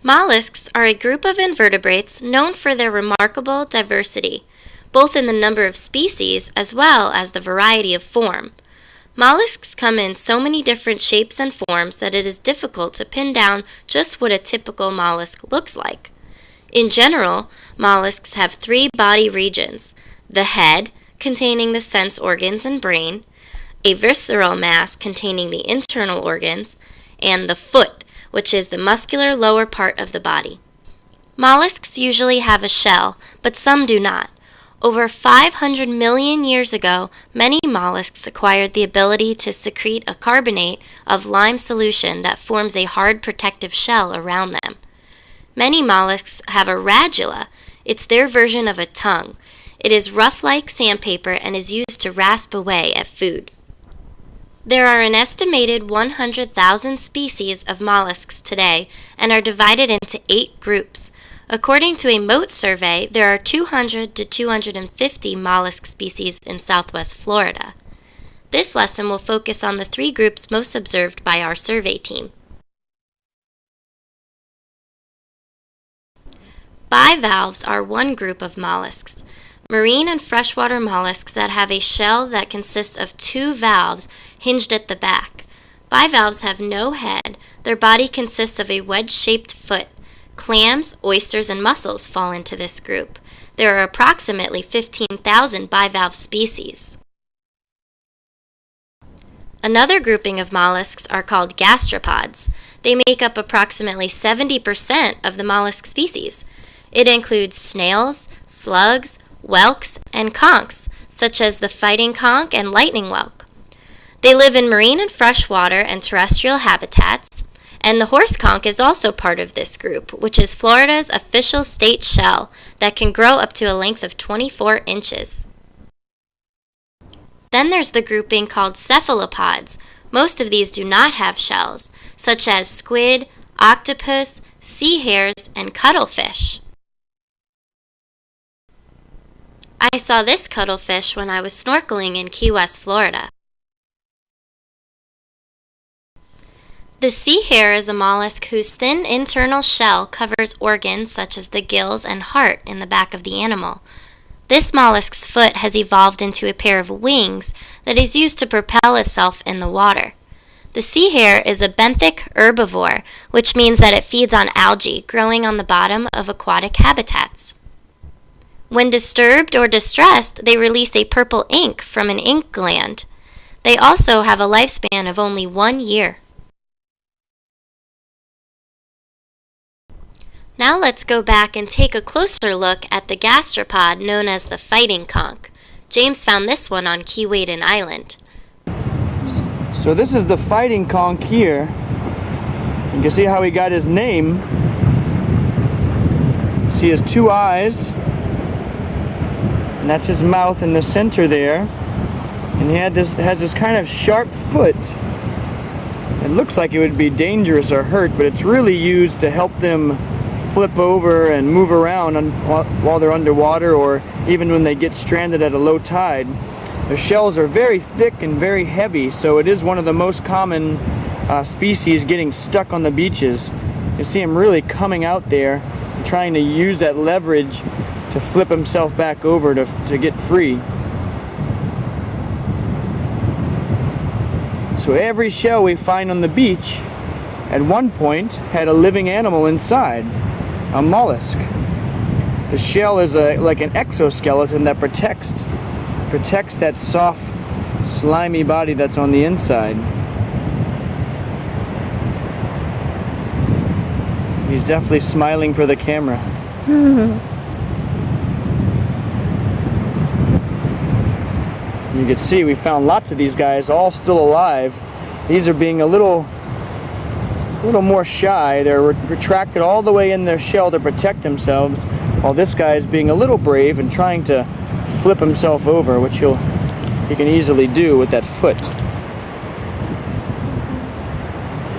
Mollusks are a group of invertebrates known for their remarkable diversity, both in the number of species as well as the variety of form. Mollusks come in so many different shapes and forms that it is difficult to pin down just what a typical mollusk looks like. In general, mollusks have three body regions: the head, containing the sense organs and brain, a visceral mass containing the internal organs, and the foot, which is the muscular lower part of the body. Mollusks usually have a shell, but some do not. Over 500 million years ago, many mollusks acquired the ability to secrete a carbonate of lime solution that forms a hard protective shell around them. Many mollusks have a radula. It's their version of a tongue. It is rough like sandpaper and is used to rasp away at food. There are an estimated 100,000 species of mollusks today and are divided into 8 groups. According to a moat survey, there are 200 to 250 mollusk species in southwest Florida. This lesson will focus on the 3 groups most observed by our survey team. Bivalves are one group of mollusks. Marine and freshwater mollusks that have a shell that consists of 2 valves hinged at the back. Bivalves have no head. Their body consists of a wedge-shaped foot. Clams, oysters, and mussels fall into this group. There are approximately 15,000 bivalve species. Another grouping of mollusks are called gastropods. They make up approximately 70% of the mollusk species. It includes snails, slugs, whelks, and conchs, such as the fighting conch and lightning whelk. They live in marine and freshwater and terrestrial habitats, and the horse conch is also part of this group, which is Florida's official state shell that can grow up to a length of 24 inches. Then there's the grouping called cephalopods. Most of these do not have shells, such as squid, octopus, sea hares, and cuttlefish. I saw this cuttlefish when I was snorkeling in Key West, Florida. The sea hare is a mollusk whose thin internal shell covers organs such as the gills and heart in the back of the animal. This mollusk's foot has evolved into a pair of wings that is used to propel itself in the water. The sea hare is a benthic herbivore, which means that it feeds on algae growing on the bottom of aquatic habitats. When disturbed or distressed, they release a purple ink from an ink gland. They also have a lifespan of only 1 year. Now let's go back and take a closer look at the gastropod known as the fighting conch. James found this one on Keewaydin Island. So this is the fighting conch here. You can see how he got his name. See his 2 eyes. And that's his mouth in the center there. And he has this kind of sharp foot. It looks like it would be dangerous or hurt, but it's really used to help them flip over and move around while they're underwater, or even when they get stranded at a low tide. Their shells are very thick and very heavy, so it is one of the most common species getting stuck on the beaches. You see him really coming out there and trying to use that leverage to flip himself back over to get free. So every shell we find on the beach at one point had a living animal inside, a mollusk. The shell is like an exoskeleton that protects that soft, slimy body that's on the inside. He's definitely smiling for the camera. You can see we found lots of these guys all still alive. These are being a little more shy. They're retracted all the way in their shell to protect themselves, while this guy is being a little brave and trying to flip himself over, which he can easily do with that foot.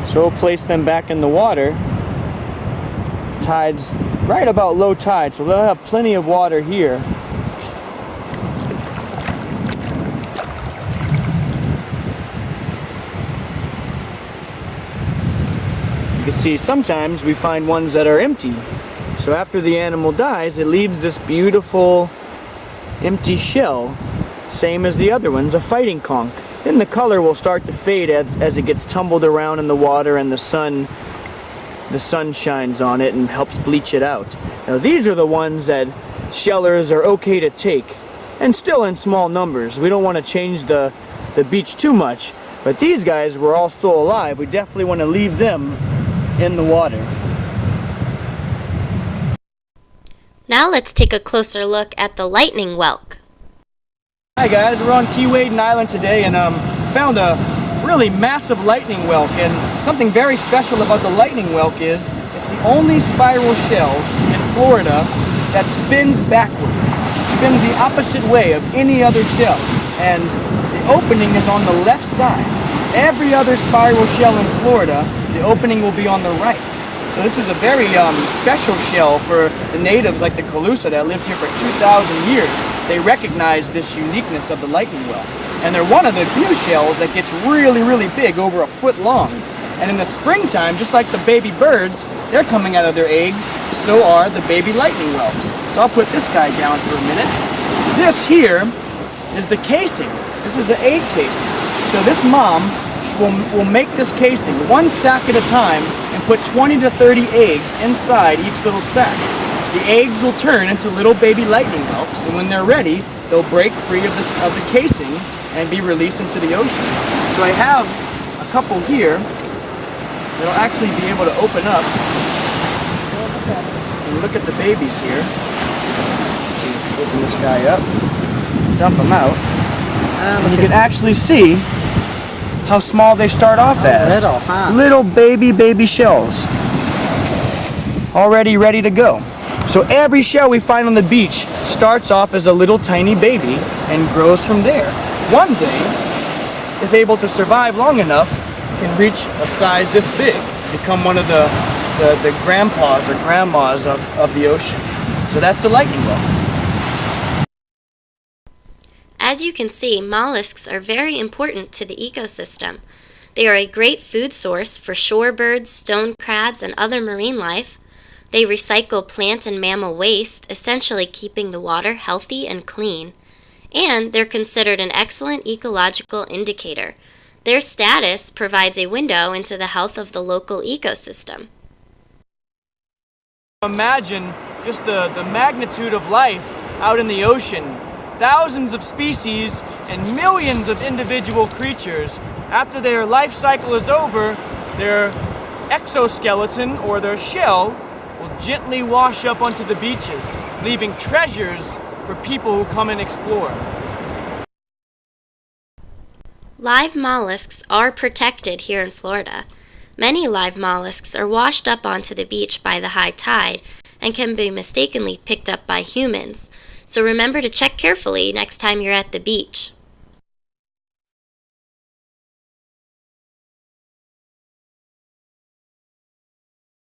So we'll place them back in the water. Tide's right about low tide, so they'll have plenty of water here. You can But see, sometimes we find ones that are empty. So after the animal dies, it leaves this beautiful empty shell, same as the other ones, a fighting conch. Then the color will start to fade as it gets tumbled around in the water and the sun shines on it and helps bleach it out. Now these are the ones that shellers are okay to take, and still in small numbers. We don't want to change the beach too much, but these guys were all still alive. We definitely want to leave them in the water. Now let's take a closer look at the lightning whelk. Hi guys, we're on Key Waden Island today and found a really massive lightning whelk. And something very special about the lightning whelk is it's the only spiral shell in Florida that spins backwards. It spins the opposite way of any other shell. And the opening is on the left side. Every other spiral shell in Florida, the opening will be on the right. So this is a very special shell for the natives like the Calusa that lived here for 2,000 years. They recognize this uniqueness of the lightning whelk. And they're one of the few shells that gets really, really big, over a foot long. And in the springtime, just like the baby birds, they're coming out of their eggs, so are the baby lightning whelks. So I'll put this guy down for a minute. This here is the casing. This is the egg casing. So this mom will make this casing one sack at a time and put 20 to 30 eggs inside each little sack. The eggs will turn into little baby lightning whelks, and when they're ready, they'll break free of the casing and be released into the ocean. So I have a couple here that'll actually be able to open up. And look at the babies here. Let's see, let's open this guy up, dump them out, and you can actually see how small they start off as. Little baby shells. Already ready to go. So every shell we find on the beach starts off as a little tiny baby and grows from there. One day, if able to survive long enough, can reach a size this big, become one of the grandpas or grandmas of the ocean. So that's the lightning whelk. As you can see, mollusks are very important to the ecosystem. They are a great food source for shorebirds, stone crabs, and other marine life. They recycle plant and mammal waste, essentially keeping the water healthy and clean. And they're considered an excellent ecological indicator. Their status provides a window into the health of the local ecosystem. Imagine just the magnitude of life out in the ocean. Thousands of species and millions of individual creatures. After their life cycle is over, their exoskeleton or their shell will gently wash up onto the beaches, leaving treasures for people who come and explore. Live mollusks are protected here in Florida. Many live mollusks are washed up onto the beach by the high tide and can be mistakenly picked up by humans. So remember to check carefully next time you're at the beach.